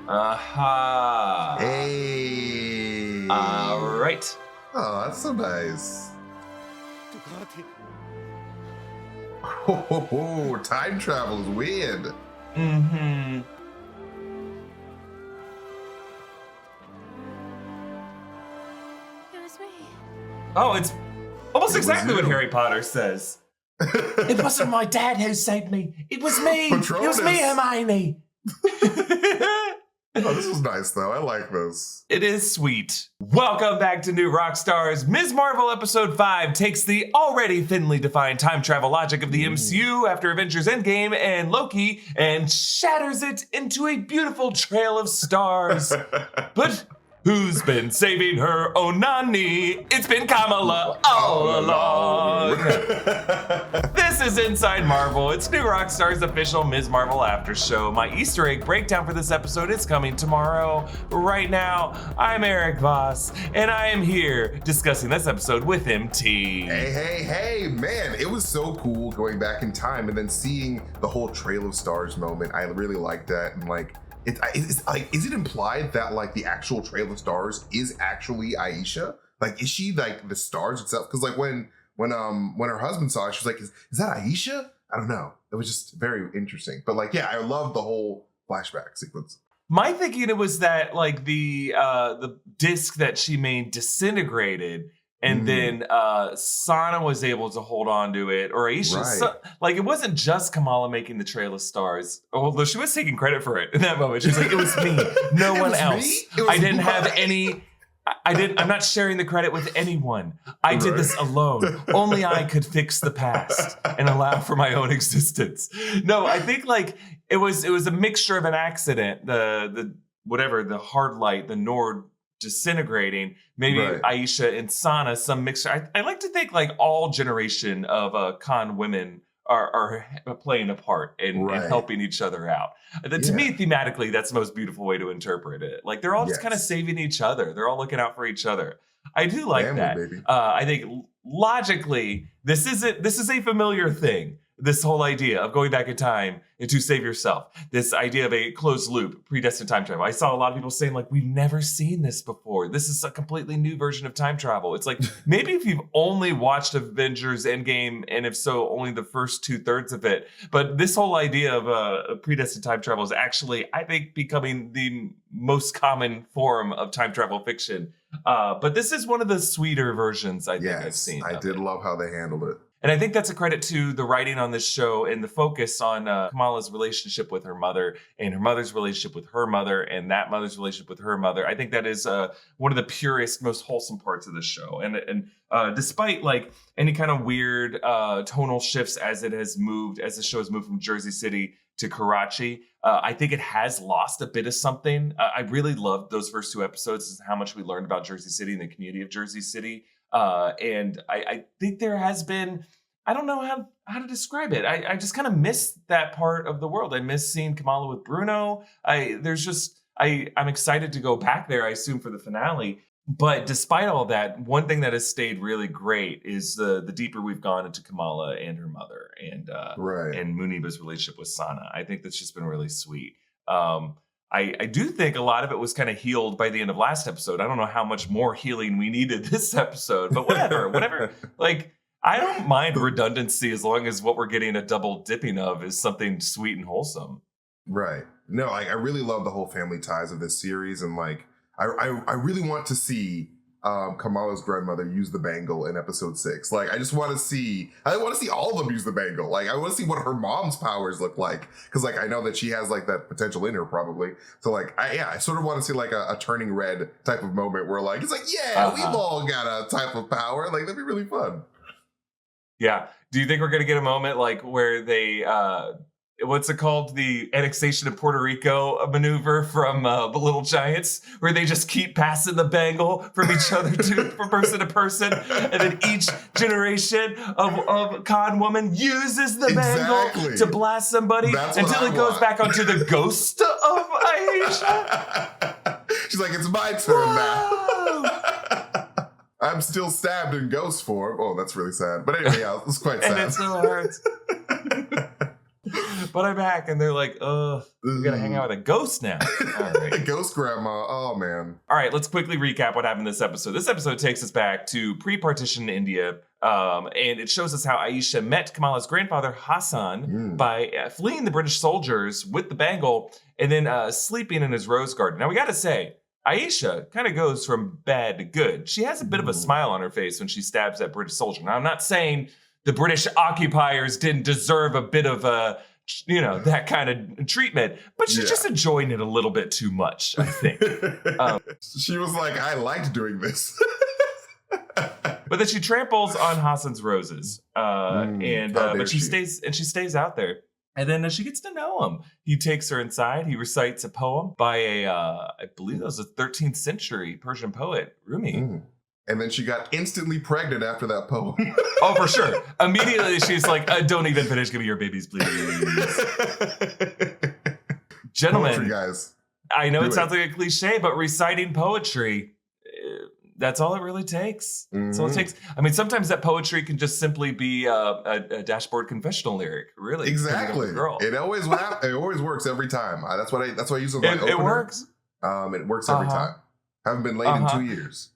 Aha. Hey. All right. Oh, that's so nice. Oh, time travel is weird. Mm-hmm. It was me. Oh, it's almost It was exactly what you. Harry Potter says. It wasn't my dad who saved me. It was me. Patronus. It was me, Hermione. Oh, this was nice, though. I like this. It is sweet. Welcome back to New Rockstars. Ms. Marvel Episode 5 takes the already thinly defined time travel logic of the MCU after Avengers Endgame and Loki and shatters it into a beautiful trail of stars. But who's been saving her Onani? It's been Kamala all along. This is Inside Marvel. It's New Rockstars' official Ms. Marvel after show. My Easter egg breakdown for this episode is coming tomorrow. Right now, I'm Erik Voss, and I am here discussing this episode with MT. Hey, man, it was so cool going back in time and then seeing the whole Trail of Stars moment. I really liked that. And it's like, is it implied that like the actual Trail of Stars is actually Aisha? Like, is she like the stars itself? Because like when her husband saw it, she was like, is that Aisha? I don't know. It was just very interesting. But like, yeah, I love the whole flashback sequence. My thinking it was that like the disc that she made disintegrated, and then Sana was able to hold on to it, or Aisha. Right. So, like, it wasn't just Kamala making the Trail of Stars, although she was taking credit for it in that moment. She was like, it was me, no one else. I didn't have any. I'm not sharing the credit with anyone. I did this alone. Only I could fix the past and allow for my own existence. No, I think like it was a mixture of an accident. The hard light, the Nord disintegrating, maybe Aisha and Sana, some mixture. I like to think like all generation of Khan women are playing a part and helping each other out. To me, thematically, that's the most beautiful way to interpret it. Like they're all just kind of saving each other. They're all looking out for each other. I do like Family, that. baby. I think logically, this is a familiar thing. This whole idea of going back in time and to save yourself. This idea of a closed loop, predestined time travel. I saw a lot of people saying like, we've never seen this before. This is a completely new version of time travel. It's like, maybe if you've only watched Avengers Endgame, and if so, only the first 2/3 of it. But this whole idea of a predestined time travel is actually, I think, becoming the most common form of time travel fiction. But this is one of the sweeter versions I think I've seen. I did love how they handled it. And I think that's a credit to the writing on this show and the focus on Kamala's relationship with her mother and her mother's relationship with her mother and that mother's relationship with her mother. I think that is one of the purest, most wholesome parts of the show. And despite like any kind of weird tonal shifts as the show has moved from Jersey City to Karachi, I think it has lost a bit of something. I really loved those first 2 episodes, how much we learned about Jersey City and the community of Jersey City. And I think there has been, I don't know how to describe it. I just kind of miss that part of the world. I miss seeing Kamala with Bruno. I'm excited to go back there, I assume, for the finale. But despite all that, one thing that has stayed really great is the deeper we've gone into Kamala and her mother and Muniba's relationship with Sana. I think that's just been really sweet. I do think a lot of it was kind of healed by the end of last episode. I don't know how much more healing we needed this episode, but whatever. Like, I don't mind redundancy as long as what we're getting a double dipping of is something sweet and wholesome. Right. No, I really love the whole family ties of this series. And like, I really want to see Kamala's grandmother use the bangle in episode 6. Like, I want to see all of them use the bangle. Like, I want to see what her mom's powers look like. Because, like, I know that she has, like, that potential in her, probably. So, like, I sort of want to see, like, a turning red type of moment where, like, it's like, we've all got a type of power. Like, that'd be really fun. Yeah. Do you think we're going to get a moment, like, where they... what's it called? The annexation of Puerto Rico maneuver from the Little Giants, where they just keep passing the bangle from each other from person to person, and then each generation of con woman uses the bangle to blast somebody until it goes back onto the ghost of Aisha. She's like, it's my turn now. I'm still stabbed in ghost form. Oh, that's really sad. But anyway, it's quite sad. And it still hurts. but I'm back. And they're like, we're going to hang out with a ghost now. All right. Ghost grandma. Oh, man. All right, let's quickly recap what happened this episode. This episode takes us back to pre-partition India, and it shows us how Aisha met Kamala's grandfather, Hassan, by fleeing the British soldiers with the bangle and then sleeping in his rose garden. Now, we got to say, Aisha kind of goes from bad to good. She has a bit of a smile on her face when she stabs that British soldier. Now, I'm not saying the British occupiers didn't deserve a bit of that kind of treatment, but she's just enjoying it a little bit too much, I think. She was like, I liked doing this. But then she tramples on Hassan's roses, but she stays out there. And then she gets to know him. He takes her inside. He recites a poem by I believe that was a 13th century Persian poet, Rumi. And then she got instantly pregnant after that poem. Oh, for sure. Immediately, she's like, don't even finish. Give me your babies, please. Gentlemen, poetry, guys. I know it sounds like a cliche, but reciting poetry, that's all it really takes. That's all it takes. I mean, sometimes that poetry can just simply be a dashboard confessional lyric. Really, exactly. It always works every time. That's what I use as my opener. It works. It works every time. Haven't been late in 2 years.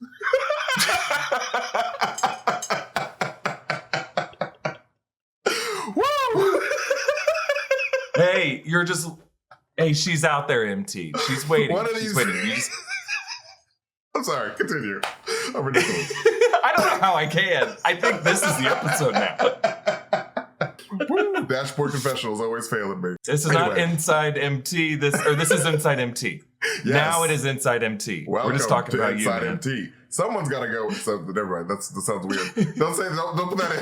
Woo! Hey, she's out there, MT. She's waiting. She's waiting. I'm sorry, continue. I'm ridiculous. I don't know how I can. I think this is the episode now. Woo! Dashboard confessionals always failing me. This is not Inside MT. This is Inside MT. Yes. Now it is Inside MT. Welcome We're just talking about Inside you, man. MT. Someone's got to go. So never mind. That sounds weird. Don't put that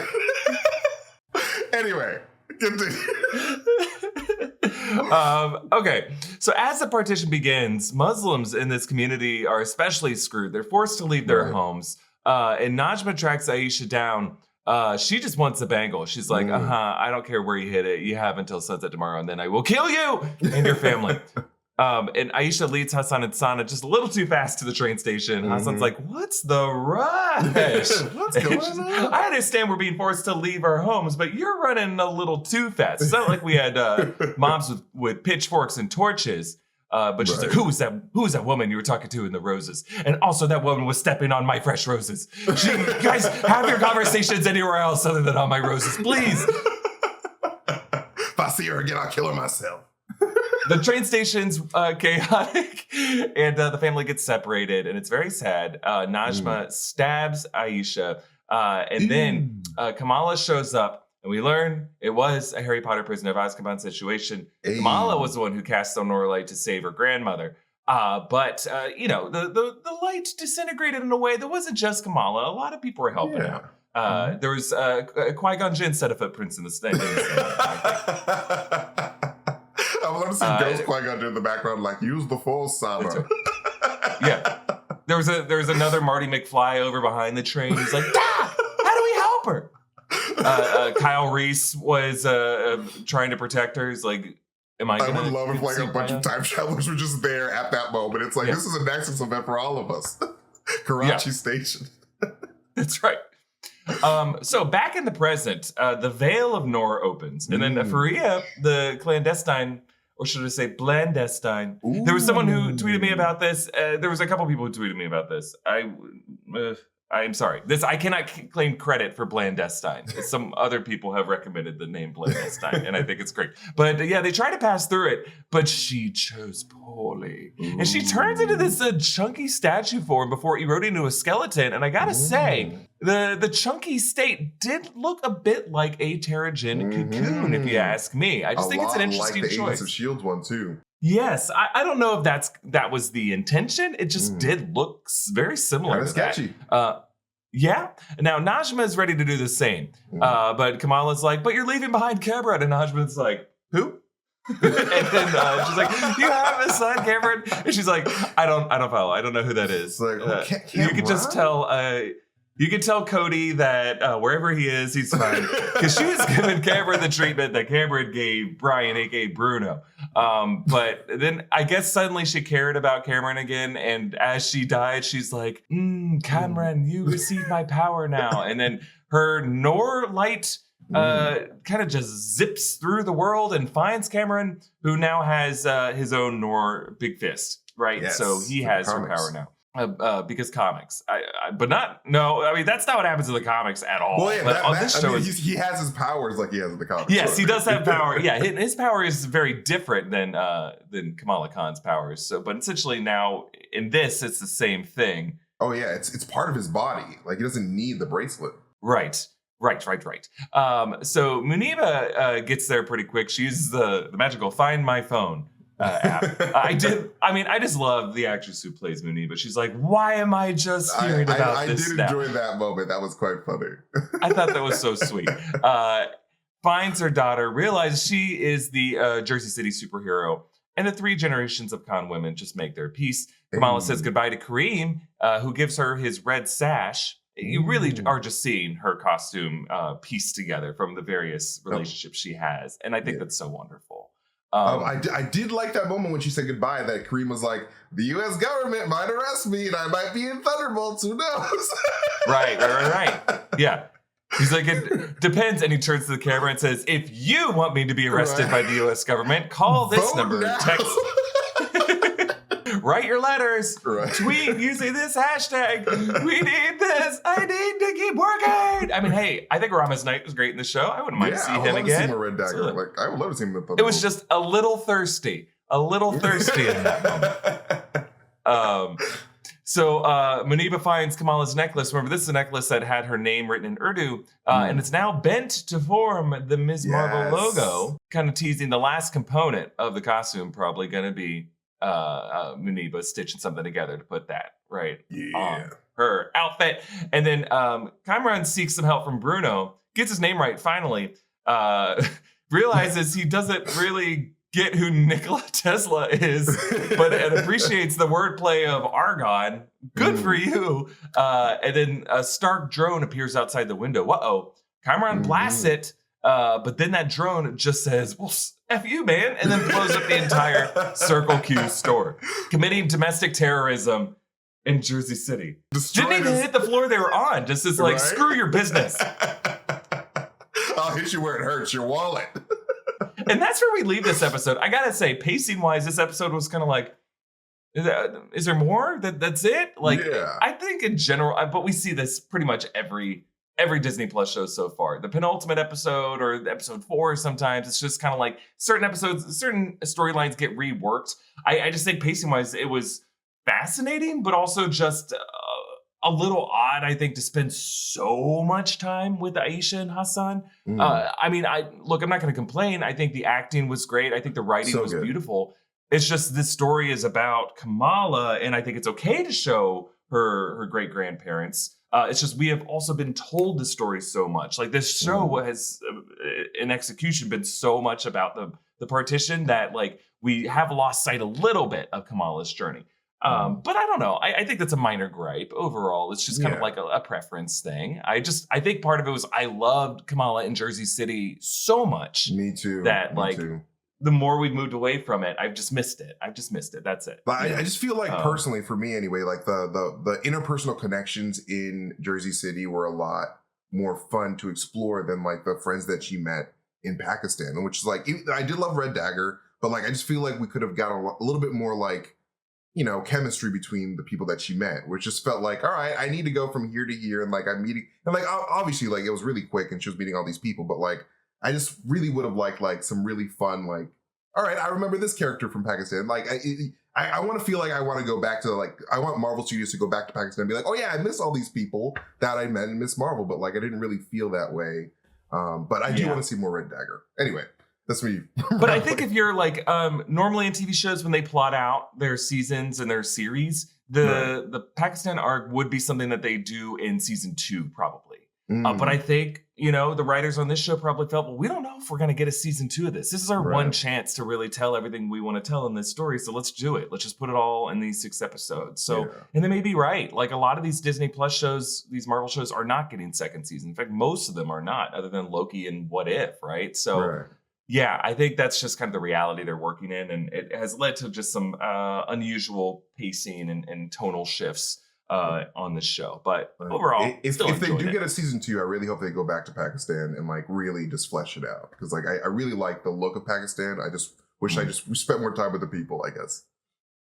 in. Anyway, continue. Okay, so as the partition begins, Muslims in this community are especially screwed. They're forced to leave their homes. And Najma tracks Aisha down. She just wants the bangle. She's like, I don't care where you hit it. You have until sunset tomorrow, and then I will kill you and your family. And Aisha leads Hassan and Sana just a little too fast to the train station. Hassan's like, what's the rush? What's going on? I understand we're being forced to leave our homes, but you're running a little too fast. It's not like we had moms with pitchforks and torches. But she's like, who was that woman you were talking to in the roses? And also that woman was stepping on my fresh roses. You guys have your conversations anywhere else other than on my roses, please. If I see her again, I'll kill her myself. The train station's chaotic, and the family gets separated, and it's very sad. Najma stabs Aisha, and then Kamala shows up, and we learn it was a Harry Potter Prisoner of Azkaban situation. Kamala was the one who cast the Nora light to save her grandmother. But the light disintegrated in a way that wasn't just Kamala. A lot of people were helping out. There was Qui-Gon Jinn set of footprints in the stand. I would love to see Ghost Qui-Gon Jinn in the background, like, use the Force, Sama. Yeah. There was another Marty McFly over behind the train. He's like, how do we help her? Kyle Reese was trying to protect her. He's like, I would love if like a bunch of time travelers were just there at that moment. It's like, this is a Nexus event for all of us. Karachi Station. That's right. So back in the present, the Veil of Nor opens. And then Faria, the clandestine, or should I say blandestine. There was someone who tweeted me about this. There was a couple people who tweeted me about this. I'm sorry. I cannot claim credit for Blandestine. Some other people have recommended the name Blandestine, and I think it's great. But yeah, they try to pass through it, but she chose poorly. And she turns into this chunky statue form before eroding into a skeleton. And I gotta say, the chunky state did look a bit like a Terrigen cocoon, if you ask me. I just think it's an interesting like the choice. Agents of S.H.I.E.L.D. one, too. Yes, I don't know if that was the intention. It just did look very similar to sketchy. That. Yeah. Now Najma is ready to do the same, but Kamala's like, "But you're leaving behind Cameron," and Najma's like, "Who?" And then she's like, "You have a son, Cameron," and she's like, "I don't follow. I don't know who that is." Like, you can just tell. You can tell Cody that wherever he is, he's fine. Because she was giving Cameron the treatment that Cameron gave Brian, a.k.a. Bruno. But then I guess suddenly she cared about Cameron again. And as she died, she's like, Cameron, you received my power now. And then her Nor light kind of just zips through the world and finds Cameron, who now has his own Big Fist, right? Yes, So he has her comics. power now. Because comics, I mean, that's not what happens in the comics at all. Well, yeah, but on this show, he has his powers like he has in the comics. yes, he does have power. Yeah, his power is very different than Kamala Khan's powers. So, but essentially now in this, it's the same thing. Oh yeah, it's part of his body. Like he doesn't need the bracelet. Right. So Muniba gets there pretty quick. She uses the magical Find My Phone app. I just love the actress who plays Muniba. She's like, why am I just hearing about this now? I did enjoy that moment. That was quite funny. I thought that was so sweet. Finds her daughter, realizes she is the Jersey City superhero, and the 3 generations of Khan women just make their peace. Kamala says goodbye to Kareem, who gives her his red sash. You really are just seeing her costume pieced together from the various relationships she has. And I think that's so wonderful. I did like that moment when she said goodbye, that Kareem was like, the U.S. government might arrest me and I might be in Thunderbolts. Who knows? Right. Yeah. He's like, it depends. And he turns to the camera and says, if you want me to be arrested by the U.S. government, call this number. Now. Text. Write your letters. Right. Tweet using this hashtag. We need this. I need to keep working. I mean, hey, I think Rama's Knight was great in the show. I wouldn't mind to see him again. To see him a Red Dagger. Like, I would love to see him in the Thunderbolts. It was just a little thirsty in that moment. So Muniba finds Kamala's necklace. Remember, this is a necklace that had her name written in Urdu, and it's now bent to form the Ms. Marvel logo, kind of teasing the last component of the costume, probably going to be Muniba stitching something together to put that on her outfit. And then Cameron seeks some help from Bruno, gets his name right finally, realizes he doesn't really get who Nikola Tesla is, but it appreciates the wordplay of Argon. Good for you. And then a Stark drone appears outside the window. Cameron blasts it, but then that drone just says, well, F you, man, and then blows up the entire Circle Q store, committing domestic terrorism in Jersey City. Didn't even hit the floor they were on. Just as like, screw your business. I'll hit you where it hurts, your wallet. And that's where we leave this episode. I gotta say, pacing-wise, this episode was kind of like, is there more? That's it? Like, I think in general, but we see this pretty much every Disney Plus show so far. The penultimate episode or episode 4 sometimes, it's just kind of like certain episodes, certain storylines get reworked. I just think pacing-wise, it was fascinating, but also just a little odd, I think, to spend so much time with Aisha and Hassan. I mean, I'm not going to complain. I think the acting was great. I think the writing was beautiful. It's just this story is about Kamala, and I think it's okay to show her great-grandparents. It's just we have also been told the story so much. Like this show has, in execution, been so much about the partition that like we have lost sight a little bit of Kamala's journey. But I don't know. I think that's a minor gripe. Overall, it's just kind of like a preference thing. I think part of it was I loved Kamala in Jersey City so much. Me too. That the more we've moved away from it, I've just missed it. That's it. But I just feel like personally, for me anyway, like the interpersonal connections in Jersey City were a lot more fun to explore than like the friends that she met in Pakistan, which is like, I did love Red Dagger, but like I just feel like we could have got a little bit more like, you know, chemistry between the people that she met, which just felt like, all right, I need to go from here to here. And like, I'm meeting, and like, obviously like it was really quick and she was meeting all these people, but like, I just really would have liked like some really fun, like, all right, I remember this character from Pakistan. Like, I want to feel like I want to go back to like, I want Marvel Studios to go back to Pakistan and be like, oh yeah, I miss all these people that I met in Ms. Marvel, but like, I didn't really feel that way. But I do want to see more Red Dagger. Anyway. That's me. But I think if you're like normally in TV shows when they plot out their seasons and their series, the Pakistan arc would be something that they do in season 2 probably. But I think, you know, the writers on this show probably felt, well, we don't know if we're going to get a season 2 of this. This is our one chance to really tell everything we want to tell in this story. So let's do it. Let's just put it all in these 6 episodes. So, and they may be right. Like a lot of these Disney Plus shows, these Marvel shows are not getting second season. In fact, most of them are not, other than Loki and What If, right? So yeah, I think that's just kind of the reality they're working in. And it has led to just some unusual pacing and tonal shifts on this show. But overall, if they do it. get a season 2, I really hope they go back to Pakistan and like really just flesh it out, because like I really like the look of Pakistan. I just wish we spent more time with the people, I guess.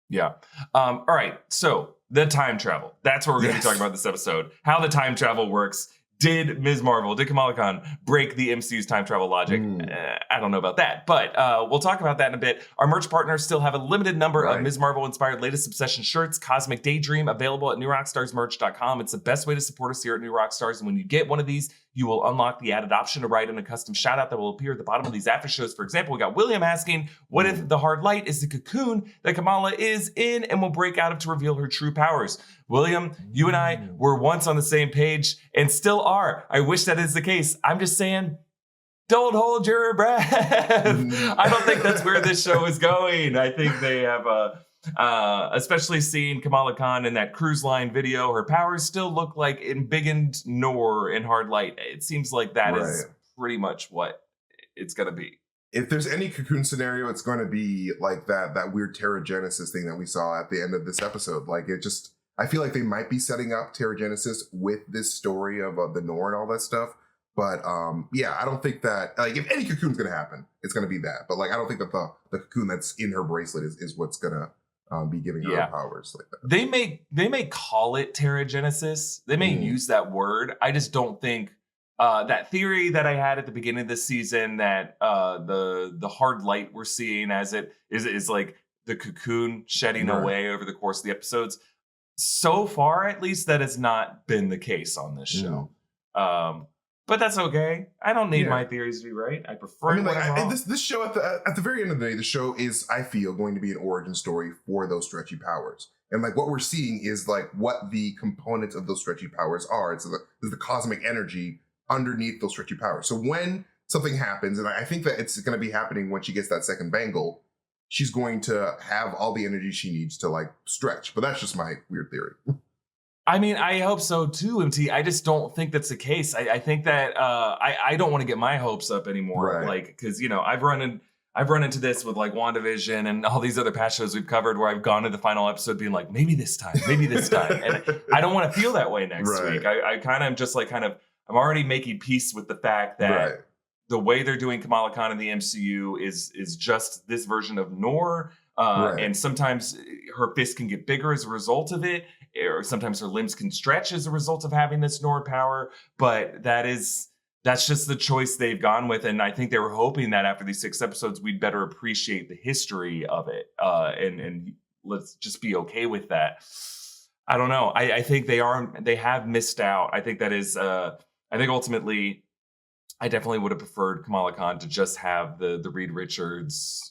Yeah. All right. So the time travel. That's what we're going to be talking about this episode. How the time travel works. Did Ms. Marvel, did Kamala Khan break the MCU's time travel logic? I don't know about that, but we'll talk about that in a bit. Our merch partners still have a limited number of Ms. Marvel-inspired latest Obsession shirts, Cosmic Daydream, available at newrockstarsmerch.com. It's the best way to support us here at New Rockstars, and when you get one of these, you will unlock the added option to write in a custom shout-out that will appear at the bottom of these after shows. For example, we got William asking, what if the hard light is the cocoon that Kamala is in and will break out of to reveal her true powers? William, you and I were once on the same page and still are. I wish that is the case. I'm just saying, don't hold your breath. I don't think that's where this show is going. I think they have, especially seeing Kamala Khan in that cruise line video, her powers still look like embiggened Noor in hard light. It seems like that is pretty much what it's going to be. If there's any cocoon scenario, it's going to be like that weird Terrigenesis thing that we saw at the end of this episode. Like it just... I feel like they might be setting up Terrigenesis with this story of the Noor and all that stuff. But I don't think that, like, if any cocoon's going to happen, it's going to be that. But like, I don't think that the cocoon that's in her bracelet is what's going to be giving her powers like that. They may call it Terrigenesis. They may use that word. I just don't think that theory that I had at the beginning of this season that the hard light we're seeing as it is like the cocoon shedding away over the course of the episodes. So far, at least, that has not been the case on this show. But that's okay. I don't need my theories to be right. I prefer. This show at the very end of the day, the show is, I feel, going to be an origin story for those stretchy powers. And like what we're seeing is like what the components of those stretchy powers are. It's the cosmic energy underneath those stretchy powers. So when something happens, and I think that it's going to be happening when she gets that second bangle, she's going to have all the energy she needs to like stretch. But that's just my weird theory. I mean, I hope so too, MT. I just don't think that's the case. I think that I don't want to get my hopes up anymore. Like, because, you know, I've run into this with like WandaVision and all these other past shows we've covered where I've gone to the final episode being like, maybe this time. And I don't want to feel that way next week. I kind of am just like I'm already making peace with the fact that the way they're doing Kamala Khan in the MCU is just this version of Noor. And sometimes her fist can get bigger as a result of it, or sometimes her limbs can stretch as a result of having this Noor power. But that's just the choice they've gone with. And I think they were hoping that after these 6 episodes, we'd better appreciate the history of it. And let's just be okay with that. I don't know. I think they have missed out. I think that is, I think ultimately, I definitely would have preferred Kamala Khan to just have the Reed Richards,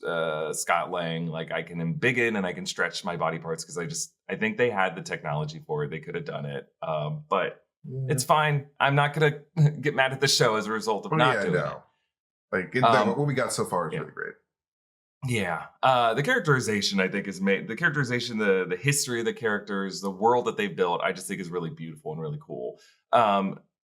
Scott Lang, like I can embiggen and I can stretch my body parts because I think they had the technology for it. They could have done it. But it's fine. I'm not going to get mad at the show as a result of not doing it. Like what we got so far is really great. Yeah. The characterization, I think, is made. The characterization, the history of the characters, the world that they've built, I just think is really beautiful and really cool.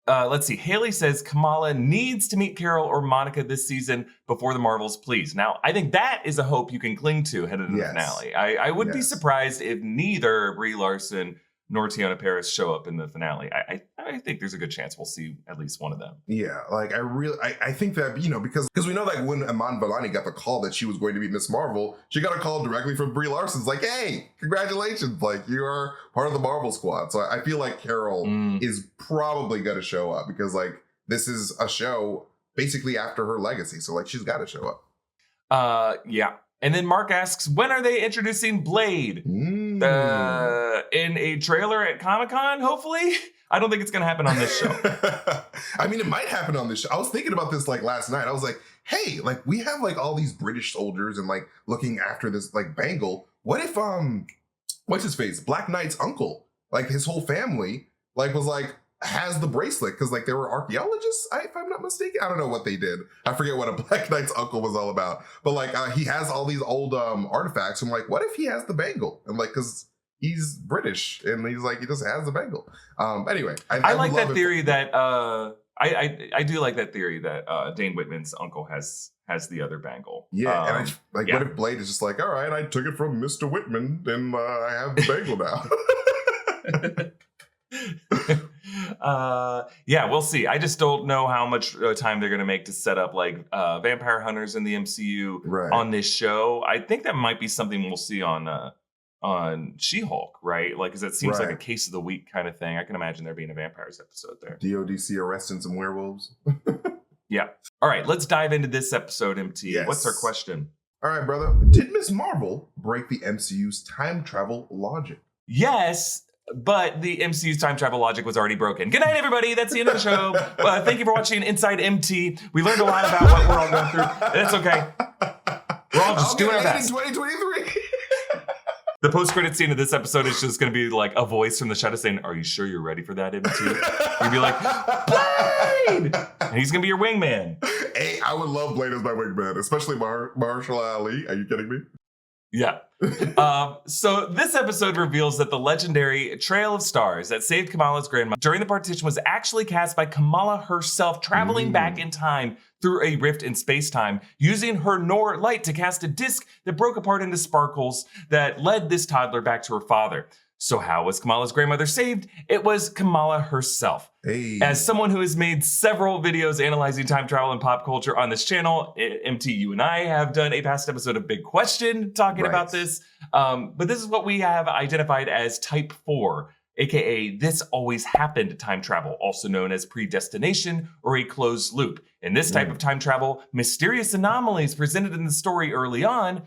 Let's see. Haley says Kamala needs to meet Carol or Monica this season before the Marvels, please. Now, I think that is a hope you can cling to headed into the finale. I would be surprised if neither Brie Larson nor Tiana Paris show up in the finale. I think there's a good chance we'll see at least one of them. Yeah, like I think that, you know, because we know that when Iman Vellani got the call that she was going to be Ms. Marvel, she got a call directly from Brie Larson. It's like, hey, congratulations, like you are part of the Marvel squad. So I feel like Carol is probably going to show up because like this is a show basically after her legacy. So like she's got to show up. Yeah. And then Mark asks, when are they introducing Blade? In a trailer at Comic-Con, hopefully? I don't think it's going to happen on this show. I mean, it might happen on this show. I was thinking about this like last night. I was like, hey, like we have like all these British soldiers and like looking after this like bangle. What if, what's his face? Black Knight's uncle, like his whole family, like was like, has the bracelet because like they were archaeologists, if I'm not mistaken. I don't know what they did. I forget what a Black Knight's uncle was all about. But like he has all these old artifacts. I'm like, what if he has the bangle? And like, because he's British and he's like, he just has the bangle. Anyway, I like that theory that I do like that theory that Dane Whitman's uncle has the other bangle. Yeah, and what if Blade is just like, all right, I took it from Mr. Whitman and I have the bangle now. Yeah, we'll see. I just don't know how much time they're going to make to set up like vampire hunters in the MCU on this show. I think that might be something we'll see on She-Hulk, right? Like, because it seems like a case of the week kind of thing. I can imagine there being a vampires episode there. DODC arresting some werewolves. Yeah. All right, let's dive into this episode, MT. Yes. What's our question? All right, brother. Did Ms. Marvel break the MCU's time travel logic? Yes, but the MCU's time travel logic was already broken. Good night, everybody. That's the end of the show. Thank you for watching Inside MT. We learned a lot about what we're all going through. That's okay. We're all just doing our best. 2023. The post-credit scene of this episode is just going to be like a voice from the shadow saying, "Are you sure you're ready for that, MT?" You'd be like, "Blade!" And he's going to be your wingman. Hey, I would love Blade as my wingman, especially Marshall Ali. Are you kidding me? Yeah. So this episode reveals that the legendary Trail of Stars that saved Kamala's grandma during the partition was actually cast by Kamala herself, traveling back in time through a rift in space-time, using her Nor light to cast a disc that broke apart into sparkles that led this toddler back to her father. So how was Kamala's grandmother saved? It was Kamala herself. Hey. As someone who has made several videos analyzing time travel and pop culture on this channel, MT, you and I have done a past episode of Big Question talking about this. But this is what we have identified as Type 4, aka this always happened time travel, also known as predestination or a closed loop. In this type of time travel, mysterious anomalies presented in the story early on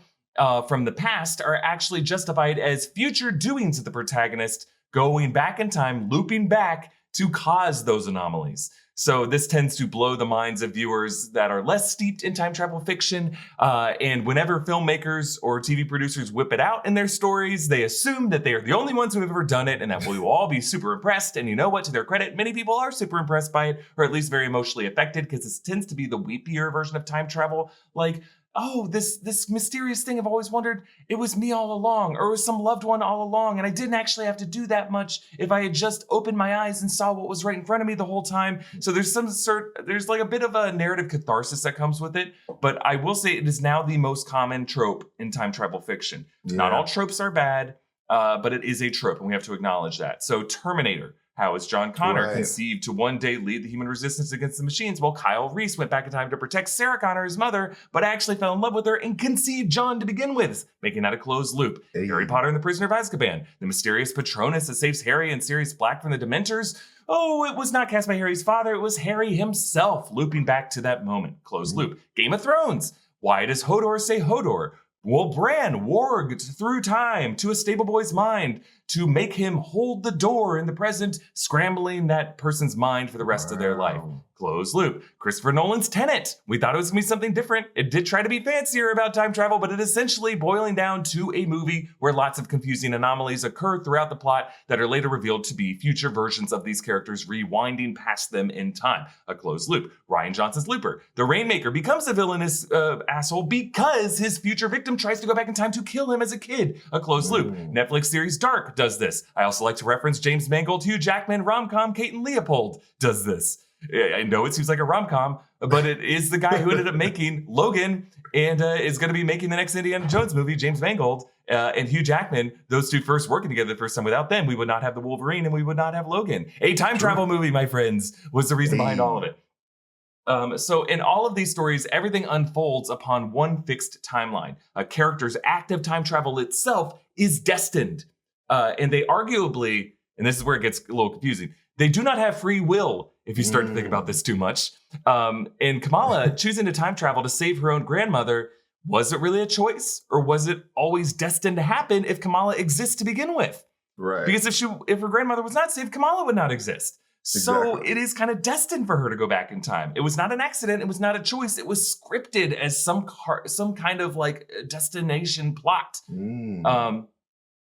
from the past are actually justified as future doings of the protagonist going back in time, looping back to cause those anomalies. So this tends to blow the minds of viewers that are less steeped in time travel fiction. And whenever filmmakers or TV producers whip it out in their stories, they assume that they are the only ones who have ever done it and that we will all be super impressed. And you know what? To their credit, many people are super impressed by it, or at least very emotionally affected, because this tends to be the weepier version of time travel. Like, oh, this mysterious thing I've always wondered, it was me all along, or it was some loved one all along, and I didn't actually have to do that much if I had just opened my eyes and saw what was right in front of me the whole time. So there's there's like a bit of a narrative catharsis that comes with it, but I will say it is now the most common trope in time travel fiction. Not all tropes are bad, but it is a trope, and we have to acknowledge that. So Terminator. How is John Connor conceived to one day lead the human resistance against the machines, while Kyle Reese went back in time to protect Sarah Connor, his mother, but actually fell in love with her and conceived John to begin with, making that a closed loop. Harry Potter and the Prisoner of Azkaban. The mysterious Patronus that saves Harry and Sirius Black from the Dementors. Oh, it was not cast by Harry's father. It was Harry himself, looping back to that moment. Closed loop. Game of Thrones. Why does Hodor say Hodor? Well, Bran warged through time to a stable boy's mind to make him hold the door in the present, scrambling that person's mind for the rest of their life. Closed loop. Christopher Nolan's Tenet. We thought it was going to be something different. It did try to be fancier about time travel, but it essentially boiling down to a movie where lots of confusing anomalies occur throughout the plot that are later revealed to be future versions of these characters rewinding past them in time. A closed loop. Rian Johnson's Looper. The Rainmaker becomes a villainous asshole because his future victim tries to go back in time to kill him as a kid. A closed loop. Netflix series Dark does this. I also like to reference James Mangold, Hugh Jackman, rom-com Kate and Leopold does this. I know it seems like a rom-com, but it is the guy who ended up making Logan and is going to be making the next Indiana Jones movie, James Mangold and Hugh Jackman. Those two first working together the first time. Without them, we would not have the Wolverine and we would not have Logan. A time travel movie, my friends, was the reason behind all of it. So in all of these stories, everything unfolds upon one fixed timeline. A character's act of time travel itself is destined. And they arguably, and this is where it gets a little confusing, they do not have free will if you start to think about this too much. And Kamala choosing to time travel to save her own grandmother, was it really a choice? Or was it always destined to happen if Kamala exists to begin with? Right. Because if her grandmother was not saved, Kamala would not exist. So Exactly. it is kind of destined for her to go back in time. It was not an accident. It was not a choice. It was scripted as some kind of like destination plot.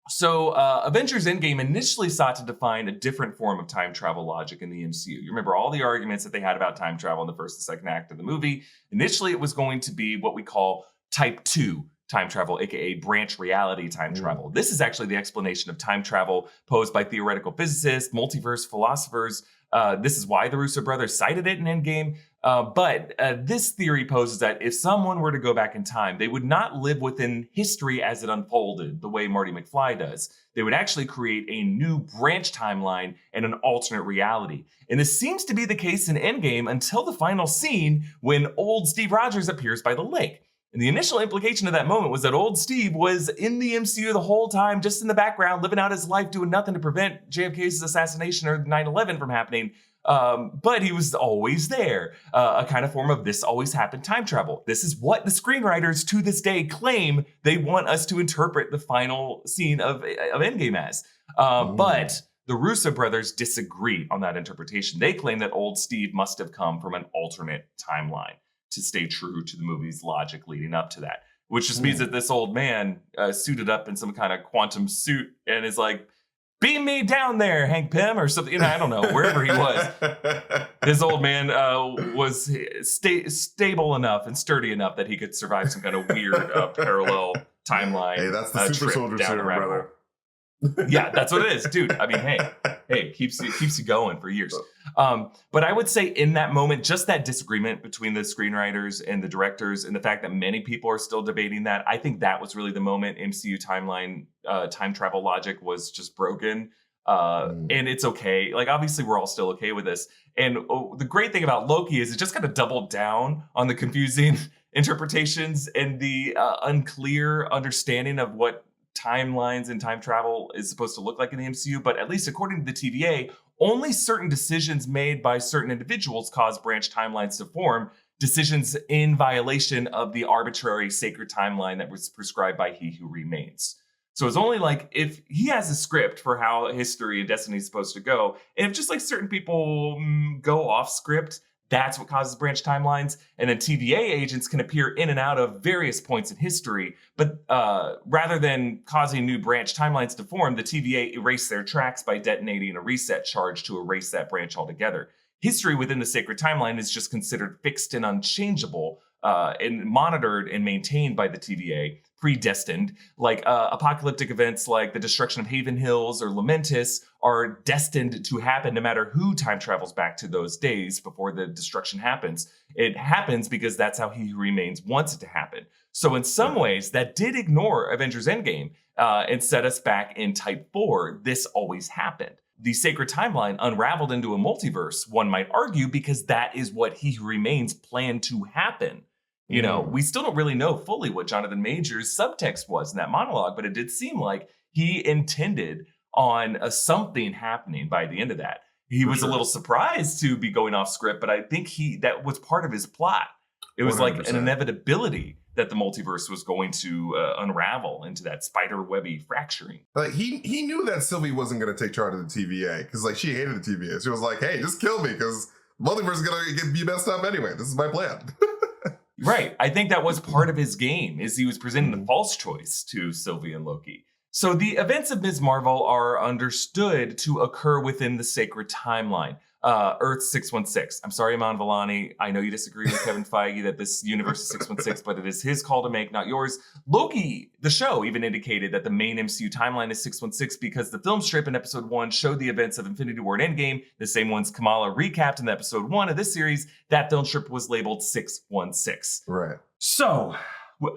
So Avengers Endgame initially sought to define a different form of time travel logic in the MCU. You remember all the arguments that they had about time travel in the first and second act of the movie. Initially, it was going to be what we call Type 2 time travel, aka branch reality time travel. This is actually the explanation of time travel posed by theoretical physicists, multiverse philosophers. This is why the Russo brothers cited it in Endgame. But this theory poses that if someone were to go back in time, they would not live within history as it unfolded, the way Marty McFly does. They would actually create a new branch timeline and an alternate reality. And this seems to be the case in Endgame until the final scene when old Steve Rogers appears by the lake. And the initial implication of that moment was that old Steve was in the MCU the whole time, just in the background, living out his life, doing nothing to prevent JFK's assassination or 9/11 from happening. But he was always there, a kind of form of this always happened time travel. This is what the screenwriters to this day claim they want us to interpret the final scene of Endgame as. But the Russo brothers disagree on that interpretation. They claim that old Steve must have come from an alternate timeline to stay true to the movie's logic leading up to that, which just means that this old man suited up in some kind of quantum suit and is like, beam me down there, Hank Pym, or something. I don't know, wherever he was. This old man was stable enough and sturdy enough that he could survive some kind of weird parallel timeline. Hey, that's the super soldier serum, brother. Yeah, that's what it is, dude. I mean, hey, it keeps you going for years. But I would say in that moment, just that disagreement between the screenwriters and the directors, and the fact that many people are still debating that, I think that was really the moment MCU timeline time travel logic was just broken. And it's okay. Like, obviously, we're all still okay with this. And the great thing about Loki is it just kind of doubled down on the confusing interpretations and the unclear understanding of what timelines and time travel is supposed to look like in the MCU. But at least according to the TVA, only certain decisions made by certain individuals cause branch timelines to form, decisions in violation of the arbitrary sacred timeline that was prescribed by He Who Remains. So it's only like if he has a script for how history and destiny is supposed to go, and if just like certain people go off script, that's what causes branch timelines. And then TVA agents can appear in and out of various points in history. But rather than causing new branch timelines to form, the TVA erase their tracks by detonating a reset charge to erase that branch altogether. History within the sacred timeline is just considered fixed and unchangeable, and monitored and maintained by the TVA, predestined. Like apocalyptic events like the destruction of Haven Hills or Lamentis are destined to happen no matter who time travels back to those days before the destruction happens. It happens because that's how He Who Remains wants it to happen. So in some ways, that did ignore Avengers Endgame and set us back in Type 4. This always happened. The sacred timeline unraveled into a multiverse, one might argue, because that is what He Who Remains planned to happen. You know, we still don't really know fully what Jonathan Majors' subtext was in that monologue, but it did seem like he intended on something happening by the end of that. He was a little surprised to be going off script, but I think that was part of his plot. It was 100%. Like an inevitability that the multiverse was going to unravel into that spider-webby fracturing. Like he knew that Sylvie wasn't going to take charge of the TVA because like she hated the TVA. She was like, "Hey, just kill me because multiverse is going to be messed up anyway. This is my plan." Right. I think that was part of his game, is he was presenting the false choice to Sylvie and Loki. So the events of Ms. Marvel are understood to occur within the sacred timeline. Earth 616. I'm sorry, Iman Vellani. I know you disagree with Kevin Feige that this universe is 616, but it is his call to make, not yours. Loki, the show, even indicated that the main MCU timeline is 616 because the film strip in episode 1 showed the events of Infinity War and Endgame, the same ones Kamala recapped in episode 1 of this series. That film strip was labeled 616. Right. So,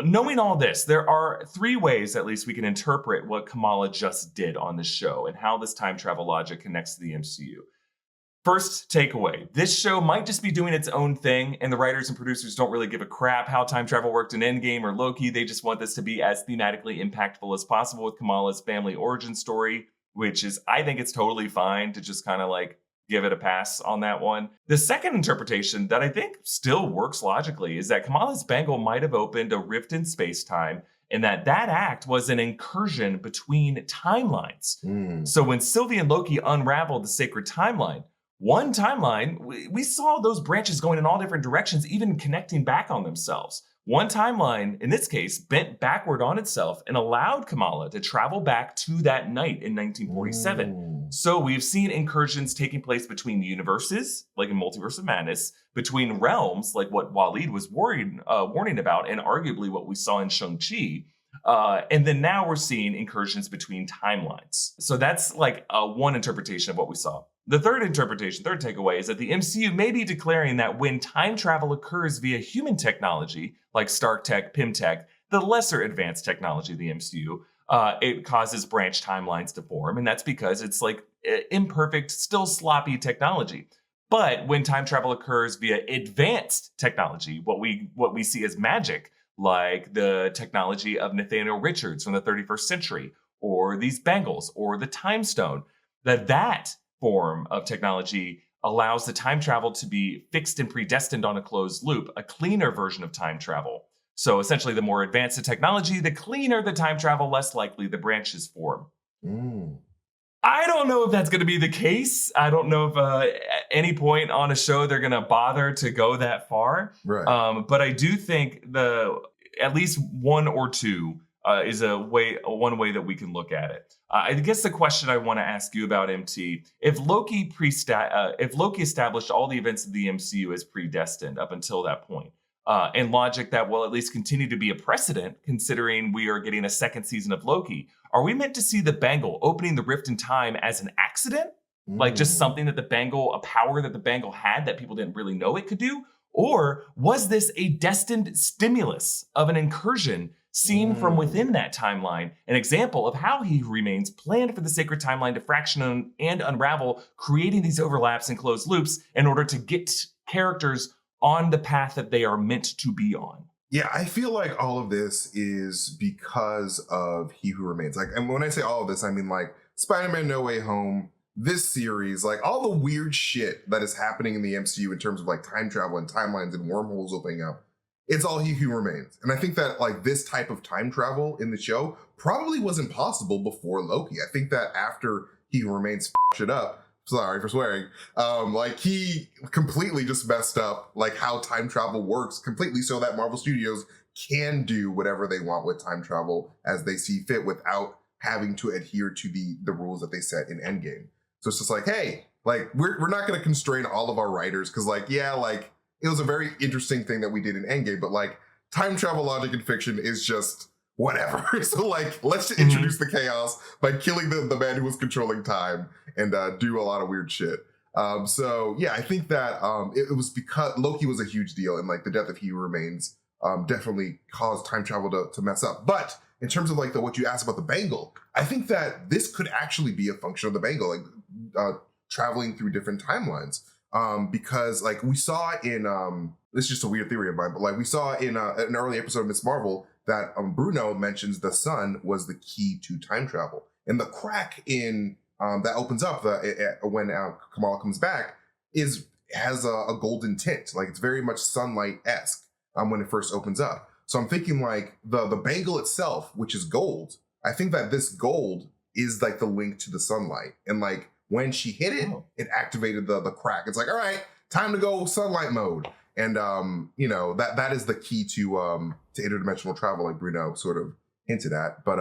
knowing all this, there are 3 ways at least we can interpret what Kamala just did on the show and how this time travel logic connects to the MCU. First takeaway, this show might just be doing its own thing, and the writers and producers don't really give a crap how time travel worked in Endgame or Loki. They just want this to be as thematically impactful as possible with Kamala's family origin story, which is, I think it's totally fine to just kind of like give it a pass on that one. The second interpretation that I think still works logically is that Kamala's bangle might have opened a rift in space-time, and that act was an incursion between timelines. So when Sylvie and Loki unraveled the sacred timeline, one timeline, we saw those branches going in all different directions, even connecting back on themselves. One timeline, in this case, bent backward on itself and allowed Kamala to travel back to that night in 1947. So we've seen incursions taking place between universes, like in Multiverse of Madness, between realms, like what Waleed was warning about, and arguably what we saw in Shang-Chi. And then now we're seeing incursions between timelines. So that's like one interpretation of what we saw. The third interpretation, third takeaway, is that the MCU may be declaring that when time travel occurs via human technology, like Stark Tech, Pym Tech, the lesser advanced technology of the MCU, it causes branch timelines to form. And that's because it's like imperfect, still sloppy technology. But when time travel occurs via advanced technology, what we see as magic, like the technology of Nathaniel Richards from the 31st century, or these bangles, or the time stone, that form of technology allows the time travel to be fixed and predestined on a closed loop, a cleaner version of time travel. So essentially, the more advanced the technology, the cleaner the time travel, less likely the branches form. Mm. I don't know if that's going to be the case. I don't know if at any point on a show they're going to bother to go that far. Right. But I do think at least one or two is one way that we can look at it. I guess the question I want to ask you about MT: if Loki established all the events of the MCU as predestined up until that point, and logic that will at least continue to be a precedent, considering we are getting a second season of Loki, are we meant to see the bangle opening the rift in time as an accident? Like just something that a power that the bangle had that people didn't really know it could do? Or was this a destined stimulus of an incursion seen from within that timeline, an example of how He Who Remains planned for the sacred timeline to fraction and unravel, creating these overlaps and closed loops in order to get characters on the path that they are meant to be on? Yeah, I feel like all of this is because of He Who Remains. Like, and when I say all of this, I mean like Spider-Man No Way Home, this series, like all the weird shit that is happening in the MCU in terms of like time travel and timelines and wormholes opening up. It's all He Who Remains. And I think that like this type of time travel in the show probably wasn't possible before Loki. I think that after He Who Remains shit up, sorry for swearing, like he completely just messed up like how time travel works completely, so that Marvel Studios can do whatever they want with time travel as they see fit without having to adhere to the rules that they set in Endgame. So it's just like, hey, like we're not going to constrain all of our writers because like, yeah, like it was a very interesting thing that we did in Endgame, but like time travel logic in fiction is just whatever. So like, let's just introduce the chaos by killing the man who was controlling time and do a lot of weird shit. So yeah, I think that it was because Loki was a huge deal, and like the death of He Who Remains definitely caused time travel to mess up. But in terms of like what you asked about the bangle, I think that this could actually be a function of the bangle, like traveling through different timelines. Because like we saw in this is just a weird theory of mine, but like we saw in an early episode of Ms Marvel that Bruno mentions the sun was the key to time travel, and the crack in that opens up when Kamala comes back has a golden tint, like it's very much sunlight-esque when it first opens up. So I'm thinking like the bangle itself, which is gold, I think that this gold is like the link to the sunlight, and like when she hit it, it activated the crack. It's like, all right, time to go sunlight mode. And you know, that is the key to interdimensional travel, like Bruno sort of hinted at. But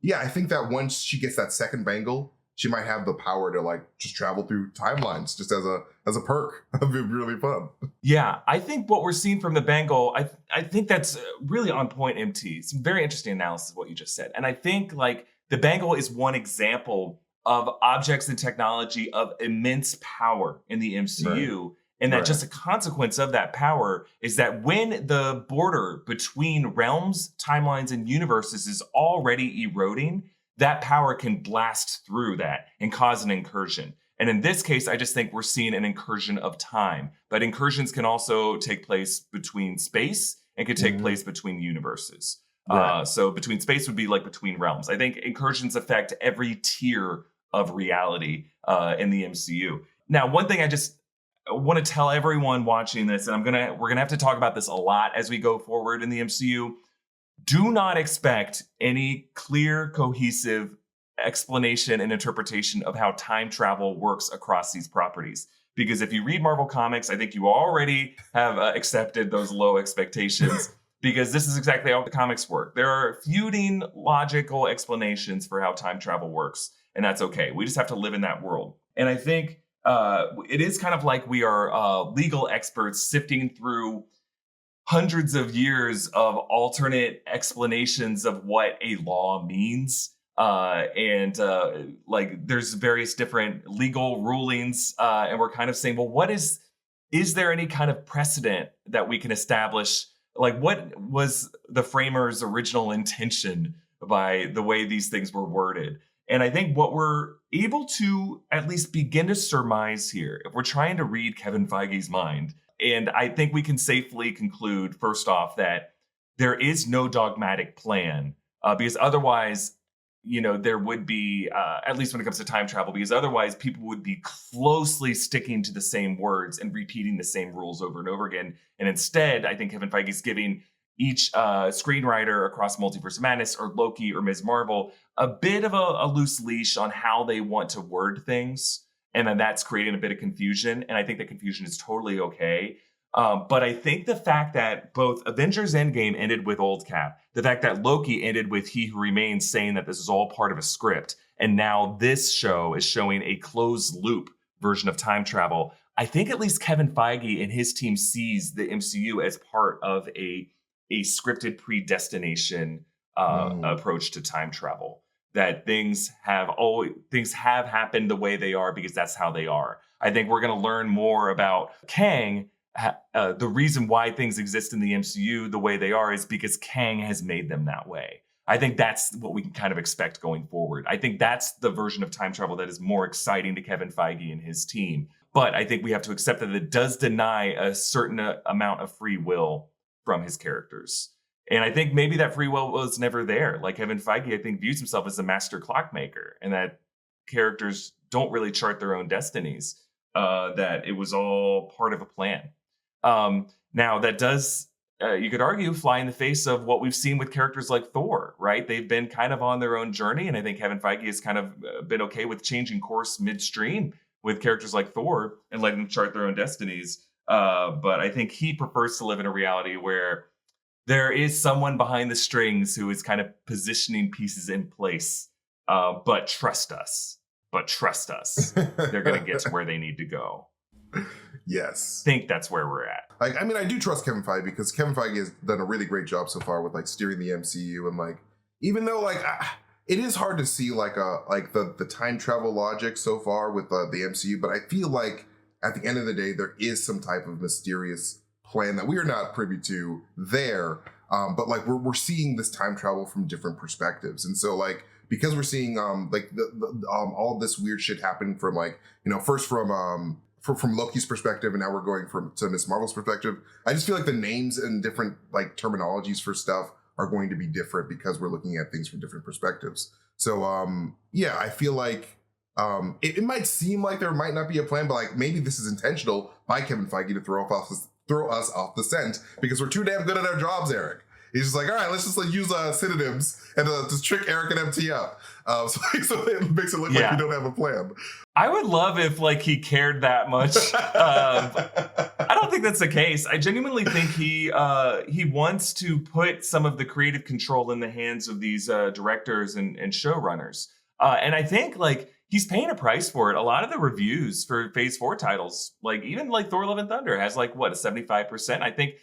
yeah, I think that once she gets that second bangle, she might have the power to like just travel through timelines just as a perk. It'd be really fun. Yeah, I think what we're seeing from the bangle, I think that's really on point, MT. Some very interesting analysis of what you just said. And I think like the bangle is one example of objects and technology of immense power in the MCU. Right. And that just a consequence of that power is that when the border between realms, timelines, and universes is already eroding, that power can blast through that and cause an incursion. And in this case, I just think we're seeing an incursion of time. But incursions can also take place between space and can take place between universes. Right. So between space would be like between realms. I think incursions affect every tier of reality in the MCU. Now, one thing I want to tell everyone watching this, and we're gonna have to talk about this a lot as we go forward in the MCU. Do not expect any clear, cohesive explanation and interpretation of how time travel works across these properties. Because if you read Marvel Comics, I think you already have accepted those low expectations. Because this is exactly how the comics work. There are feuding logical explanations for how time travel works, and that's okay. We just have to live in that world. And I think it is kind of like we are legal experts sifting through hundreds of years of alternate explanations of what a law means. and like there's various different legal rulings, and we're kind of saying, well, is there any kind of precedent that we can establish? Like, what was the framers' original intention by the way these things were worded? And I think what we're able to at least begin to surmise here, if we're trying to read Kevin Feige's mind, and I think we can safely conclude, first off, that there is no dogmatic plan, because otherwise, there would be, at least when it comes to time travel, because otherwise people would be closely sticking to the same words and repeating the same rules over and over again. And instead, I think Kevin Feige is giving each screenwriter across Multiverse of Madness or Loki or Ms. Marvel a bit of a loose leash on how they want to word things. And then that's creating a bit of confusion. And I think that confusion is totally okay. But I think the fact that both Avengers Endgame ended with Old Cap, the fact that Loki ended with He Who Remains, saying that this is all part of a script, and now this show is showing a closed loop version of time travel, I think at least Kevin Feige and his team sees the MCU as part of a scripted predestination approach to time travel. That things have happened the way they are because that's how they are. I think we're going to learn more about Kang. The reason why things exist in the MCU the way they are is because Kang has made them that way. I think that's what we can kind of expect going forward. I think that's the version of time travel that is more exciting to Kevin Feige and his team. But I think we have to accept that it does deny a certain amount of free will from his characters. And I think maybe that free will was never there. Like Kevin Feige, I think, views himself as a master clockmaker, and that characters don't really chart their own destinies, that it was all part of a plan. Now that does, you could argue, fly in the face of what we've seen with characters like Thor, right? They've been kind of on their own journey, and I think Kevin Feige has kind of been okay with changing course midstream with characters like Thor and letting them chart their own destinies. But I think he prefers to live in a reality where there is someone behind the strings who is kind of positioning pieces in place. But trust us, they're going to get to where they need to go. Yes. Think that's where we're at. Like, I mean, I do trust Kevin Feige because Kevin Feige has done a really great job so far with like steering the MCU, and like, even though like it is hard to see like the time travel logic so far with the MCU, but I feel like at the end of the day there is some type of mysterious plan that we are not privy to there. But like we're seeing this time travel from different perspectives, and so like because we're seeing like all this weird shit happen from like first from Loki's perspective, and now we're going to Ms. Marvel's perspective. I just feel like the names and different like terminologies for stuff are going to be different because we're looking at things from different perspectives. So yeah, I feel like it might seem like there might not be a plan, but like maybe this is intentional by Kevin Feige to throw us off the scent because we're too damn good at our jobs, Eric. He's just like, all right, let's just like use synonyms and just trick Eric and MT up. So it makes it look like we don't have a plan. I would love if like he cared that much. I don't think that's the case. I genuinely think he wants to put some of the creative control in the hands of these directors and showrunners. And I think like he's paying a price for it. A lot of the reviews for Phase 4 titles, like even like Thor: Love and Thunder, has like what, a 75%. I think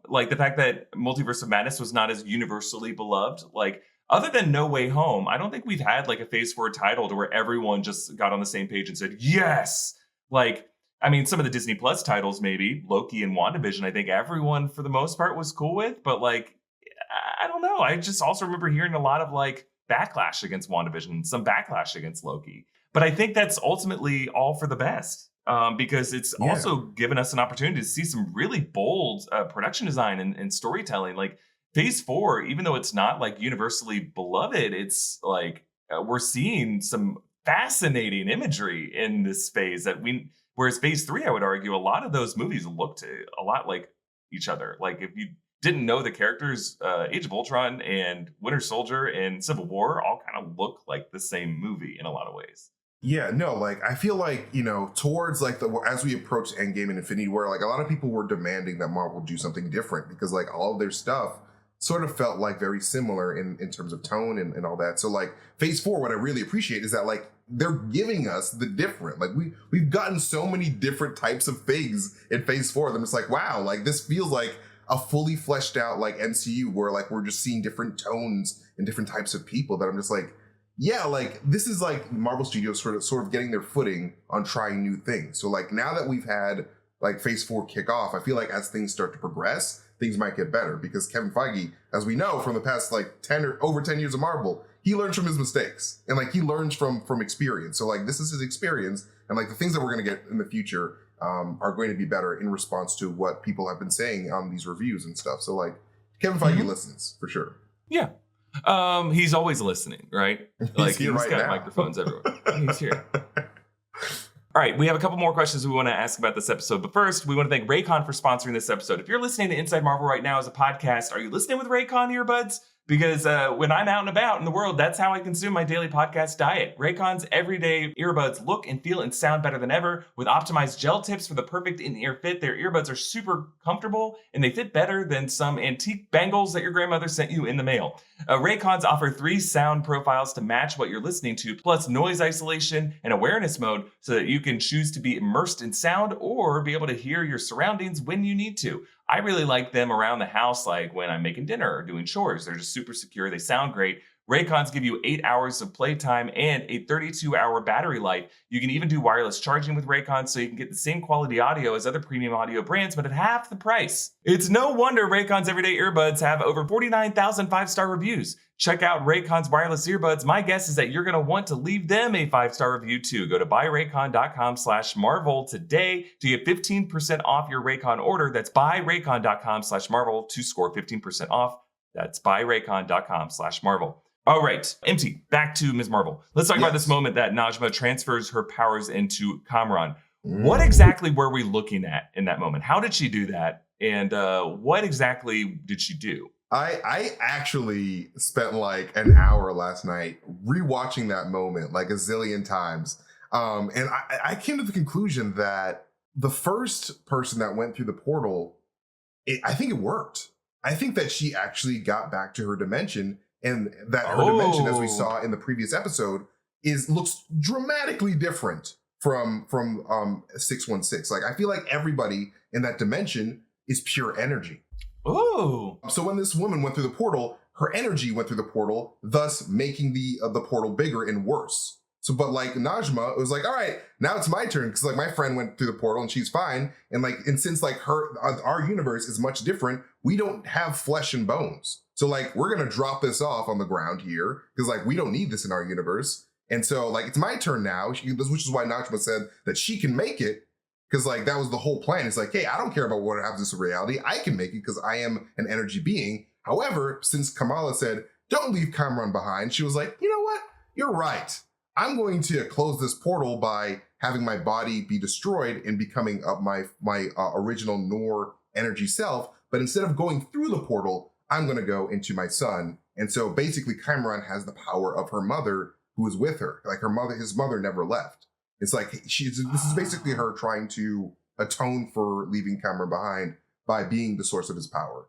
like the fact that Multiverse of Madness was not as universally beloved, like other than No Way Home, I don't think we've had like a Phase 4 title to where everyone just got on the same page and said, yes. Like, I mean, some of the Disney Plus titles, maybe Loki and WandaVision, I think everyone for the most part was cool with, but like, I don't know. I just also remember hearing a lot of like backlash against WandaVision, some backlash against Loki. But I think that's ultimately all for the best. Because it's also given us an opportunity to see some really bold production design and storytelling. Like Phase 4, even though it's not like universally beloved, it's like we're seeing some fascinating imagery in this phase whereas Phase 3, I would argue, a lot of those movies looked a lot like each other. Like if you didn't know the characters, Age of Ultron and Winter Soldier and Civil War all kind of look like the same movie in a lot of ways. Yeah, no, like I feel like, towards like as we approach Endgame and Infinity War, like a lot of people were demanding that Marvel do something different because like all of their stuff sort of felt like very similar in terms of tone and all that. So like Phase 4, what I really appreciate is that like they're giving us the different, like we've gotten so many different types of things in Phase 4 that I'm just like, wow, like this feels like a fully fleshed out like MCU where like we're just seeing different tones and different types of people that I'm just like, yeah, like this is like Marvel Studios sort of getting their footing on trying new things. So like now that we've had like Phase 4 kick off, I feel like as things start to progress, things might get better because Kevin Feige, as we know from the past like 10 or over 10 years of Marvel, he learns from his mistakes and like he learns from experience. So like this is his experience, and like the things that we're going to get in the future are going to be better in response to what people have been saying on these reviews and stuff. So like Kevin Feige listens for sure. Yeah. He's always listening, right? Like he's right got now. microphones everywhere. He's here. All right, we have a couple more questions we want to ask about this episode. But first, we want to thank Raycon for sponsoring this episode. If you're listening to Inside Marvel right now as a podcast, are you listening with Raycon earbuds? Because when I'm out and about in the world, that's how I consume my daily podcast diet. Raycon's everyday earbuds look and feel and sound better than ever. With optimized gel tips for the perfect in-ear fit, their earbuds are super comfortable and they fit better than some antique bangles that your grandmother sent you in the mail. Raycons offer 3 sound profiles to match what you're listening to, plus noise isolation and awareness mode so that you can choose to be immersed in sound or be able to hear your surroundings when you need to. I really like them around the house, like when I'm making dinner or doing chores. They're just super secure. They sound great. Raycons give you 8 hours of playtime and a 32-hour battery life. You can even do wireless charging with Raycons, so you can get the same quality audio as other premium audio brands, but at half the price. It's no wonder Raycon's everyday earbuds have over 49,000 5-star reviews. Check out Raycon's wireless earbuds. My guess is that you're going to want to leave them a 5-star review too. Go to buyraycon.com/Marvel today to get 15% off your Raycon order. That's buyraycon.com/Marvel to score 15% off. That's buyraycon.com/Marvel. All right, MT, back to Ms. Marvel. Let's talk about this moment that Najma transfers her powers into Kamran. What exactly were we looking at in that moment? How did she do that? And what exactly did she do? I actually spent like an hour last night rewatching that moment like a zillion times. And I came to the conclusion that the first person that went through the portal, I think it worked. I think that she actually got back to her dimension, and that her dimension, as we saw in the previous episode, looks dramatically different from 616. Like I feel like everybody in that dimension is pure energy. Oh. So when this woman went through the portal, her energy went through the portal, thus making the portal bigger and worse. So, but like Najma, it was like, all right, now it's my turn because like my friend went through the portal and she's fine, and since like our universe is much different, we don't have flesh and bones. So like we're gonna drop this off on the ground here because like we don't need this in our universe, and so like it's my turn now, which is why Najma said that she can make it. Because like that was the whole plan. It's like, hey, I don't care about what happens in reality. I can make it because I am an energy being. However, since Kamala said, don't leave Kamran behind, she was like, you know what? You're right. I'm going to close this portal by having my body be destroyed and becoming my original Noor energy self. But instead of going through the portal, I'm going to go into my son. And so basically Kamran has the power of her mother who is with her. Like his mother never left. It's like this is basically her trying to atone for leaving Kamran behind by being the source of his power,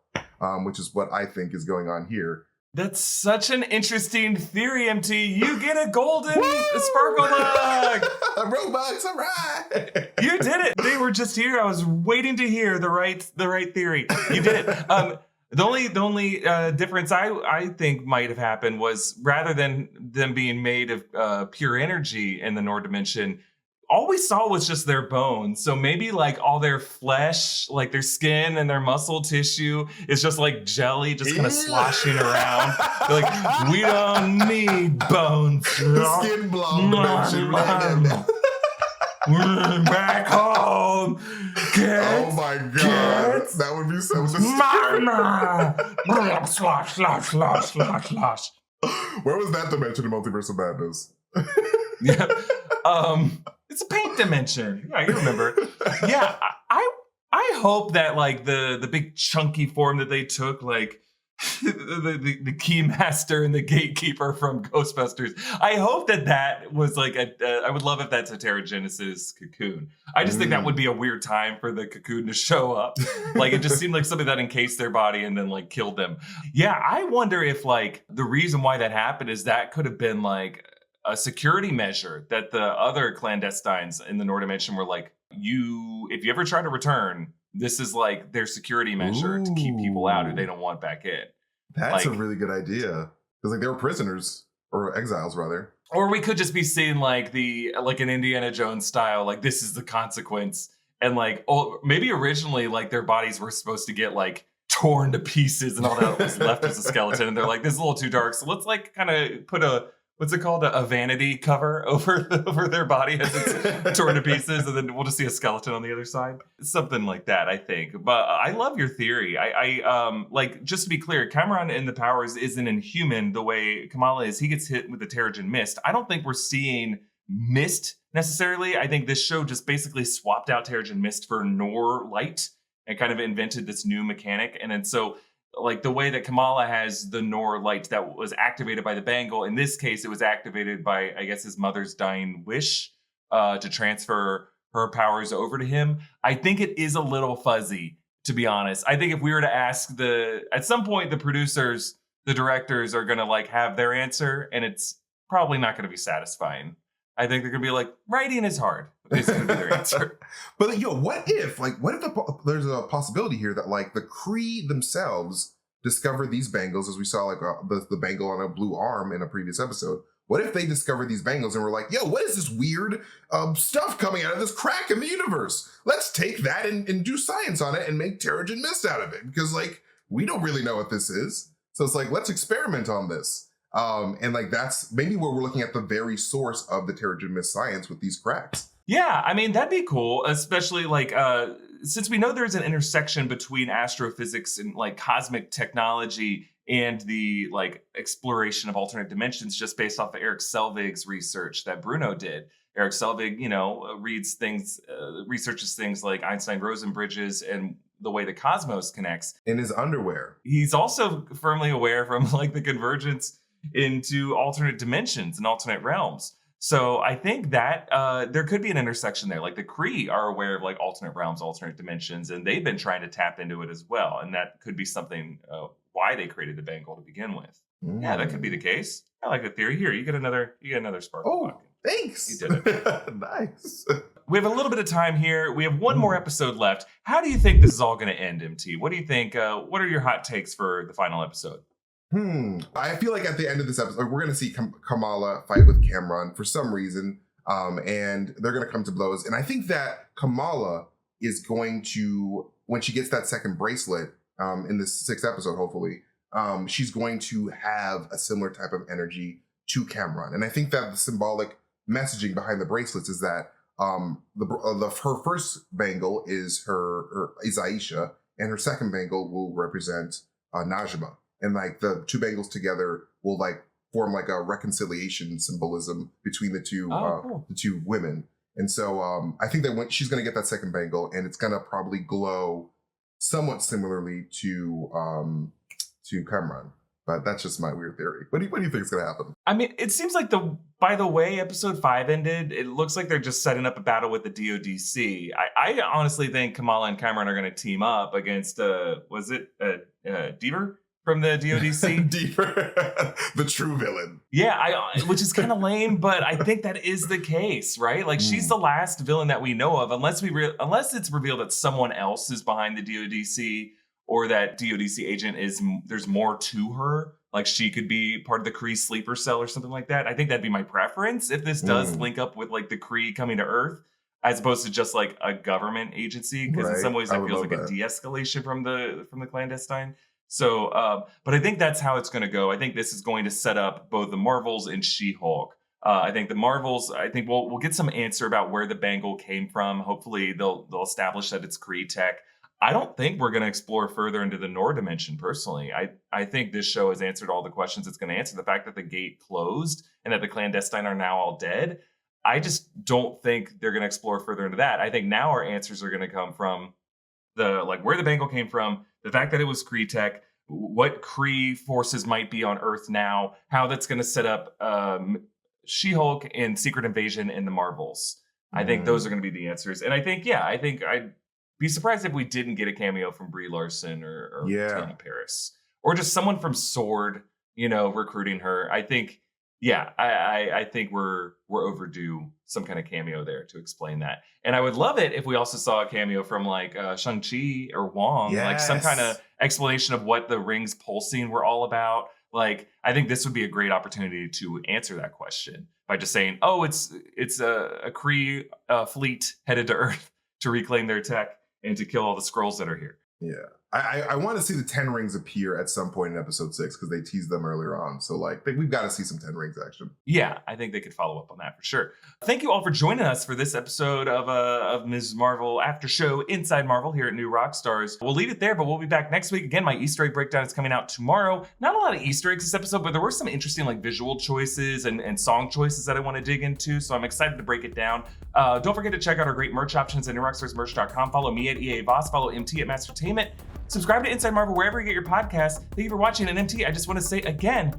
which is what I think is going on here. That's such an interesting theory, MT. You get a golden sparkle bug. Robux, all right. You did it. They were just here. I was waiting to hear the right theory. You did it. The only difference I think might have happened was rather than them being made of pure energy in the Noor dimension, all we saw was just their bones. So maybe like all their flesh, like their skin and their muscle tissue is just like jelly, just kind of sloshing around. They're like, we don't need bones. The skin blob dimension. We're back home. Oh my god, that would be so Mama! Slosh, slosh, slosh, slosh, slosh. Where was that dimension in Multiverse of Madness? Yeah, it's a paint dimension. Yeah, you remember. Yeah, I hope that like the big chunky form that they took, like the Keymaster and the Gatekeeper from Ghostbusters. I hope that was like I would love if that's a Terra Genesis cocoon. I just think that would be a weird time for the cocoon to show up. Like it just seemed like something that encased their body and then like killed them. Yeah, I wonder if like the reason why that happened is that could have been like a security measure that the other clandestines in the Noor dimension were like, if you ever try to return, this is like their security measure to keep people out who they don't want back in. That's Like, a really good idea. Because like they were prisoners or exiles rather. or we could just be seeing like an Indiana Jones style, like this is the consequence. And like, oh, maybe originally like their bodies were supposed to get like torn to pieces and all that was left as a skeleton. And they're like, this is a little too dark. So let's like kind of put what's it called? A vanity cover over their body as it's torn to pieces. And then we'll just see a skeleton on the other side. Something like that, I think. But I love your theory. I like, just to be clear, Cameron in the powers isn't inhuman the way Kamala is. He gets hit with the Terrigen Mist. I don't think we're seeing mist necessarily. I think this show just basically swapped out Terrigen Mist for Nor light and kind of invented this new mechanic. And then so like the way that Kamala has the Nor light that was activated by the bangle, in this case, it was activated by, I guess, his mother's dying wish to transfer her powers over to him. I think it is a little fuzzy, to be honest. I think if we were to ask at some point, the producers, the directors are going to like have their answer, and it's probably not going to be satisfying. I think they're going to be like, writing is hard. It's going to be their answer. But what if there's a possibility here that like the Kree themselves discover these bangles, as we saw like the bangle on a blue arm in a previous episode. What if they discover these bangles and were like, yo, what is this weird stuff coming out of this crack in the universe? Let's take that and do science on it and make Terrigen Mist out of it. Because like, we don't really know what this is. So it's like, let's experiment on this. And like, that's maybe where we're looking at the very source of the Terrigen Mist science with these cracks. Yeah, I mean, that'd be cool, especially like since we know there's an intersection between astrophysics and like cosmic technology and the like exploration of alternate dimensions just based off of Erik Selvig's research that Bruno did. Erik Selvig, reads things, researches things like Einstein-Rosen bridges and the way the cosmos connects. In his underwear. He's also firmly aware from like the convergence into alternate dimensions and alternate realms. So I think that there could be an intersection there. Like the Kree are aware of like alternate realms, alternate dimensions, and they've been trying to tap into it as well. And that could be something why they created the bangle to begin with. Yeah, that could be the case. I like the theory. Here, you get another sparkle. Oh, thanks. You did it. Nice. We have a little bit of time here. We have one more episode left. How do you think this is all going to end, MT? What do you think? What are your hot takes for the final episode? I feel like at the end of this episode, we're going to see Kamala fight with Cameron for some reason, and they're going to come to blows. And I think that Kamala is going to, when she gets that second bracelet in this sixth episode, hopefully, she's going to have a similar type of energy to Cameron. And I think that the symbolic messaging behind the bracelets is that her first bangle is is Aisha, and her second bangle will represent Najma. And like the two bangles together will like form like a reconciliation symbolism between the two cool. the two women. And so I think that when she's going to get that second bangle, and it's going to probably glow somewhat similarly to Cameron. But that's just my weird theory. What do you think is going to happen? I mean, it seems like by the way episode 5 ended, it looks like they're just setting up a battle with the DODC. I honestly think Kamala and Cameron are going to team up against Deaver from the DODC. Deaver, the true villain. Yeah, which is kind of lame, but I think that is the case, right? Like she's the last villain that we know of, unless it's revealed that someone else is behind the DODC. Or that DODC agent there's more to her. Like she could be part of the Kree sleeper cell or something like that. I think that'd be my preference if this does link up with like the Kree coming to Earth, as opposed to just like a government agency. Because in some ways that feels like a de-escalation from the clandestine. So, but I think that's how it's going to go. I think this is going to set up both the Marvels and She-Hulk. I think the Marvels, we'll get some answer about where the bangle came from. Hopefully they'll establish that it's Kree tech. I don't think we're going to explore further into the Nor dimension, personally. I think this show has answered all the questions it's going to answer. The fact that the gate closed and that the clandestine are now all dead, I just don't think they're going to explore further into that. I think now our answers are going to come from where the bangle came from, the fact that it was Kree tech, what Kree forces might be on Earth now, how that's going to set up She-Hulk and Secret Invasion in the Marvels. I think those are going to be the answers. And I think I'd be surprised if we didn't get a cameo from Brie Larson or Tana Paris, or just someone from Sword, recruiting her. I think, Yeah, I think we're overdue some kind of cameo there to explain that. And I would love it if we also saw a cameo from like Shang-Chi or Wang, like some kind of explanation of what the rings pulsing were all about. Like, I think this would be a great opportunity to answer that question by just saying, oh, it's a Kree fleet headed to Earth to reclaim their tech and to kill all the Skrulls that are here. Yeah. I want to see the 10 rings appear at some point in episode 6 because they teased them earlier on. So like we've got to see some 10 rings action. Yeah, I think they could follow up on that for sure. Thank you all for joining us for this episode of Ms. Marvel After Show Inside Marvel here at New Rockstars. We'll leave it there, but we'll be back next week. Again, my Easter egg breakdown is coming out tomorrow. Not a lot of Easter eggs this episode, but there were some interesting like visual choices and song choices that I want to dig into. So I'm excited to break it down. Don't forget to check out our great merch options at newrockstarsmerch.com. Follow me at EA Voss. Follow MT at MasterTainment. Subscribe to Inside Marvel wherever you get your podcasts. Thank you for watching. And MT, I just want to say again,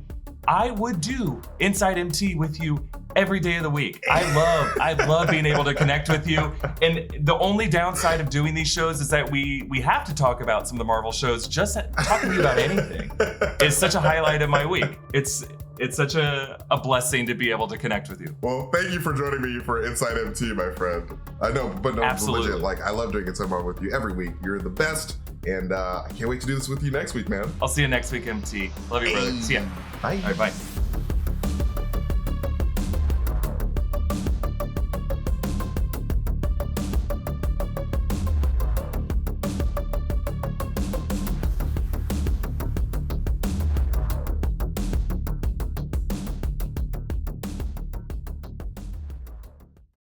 I would do Inside MT with you every day of the week. I love being able to connect with you. And the only downside of doing these shows is that we have to talk about some of the Marvel shows. Just talking to you about anything is such a highlight of my week. It's such a blessing to be able to connect with you. Well, thank you for joining me for Inside MT, my friend. I know, but no, Absolutely. legit, like I love doing Inside Marvel with you every week. You're the best. And I can't wait to do this with you next week, man. I'll see you next week, MT. Love you, brother. See ya. Bye. All right, bye.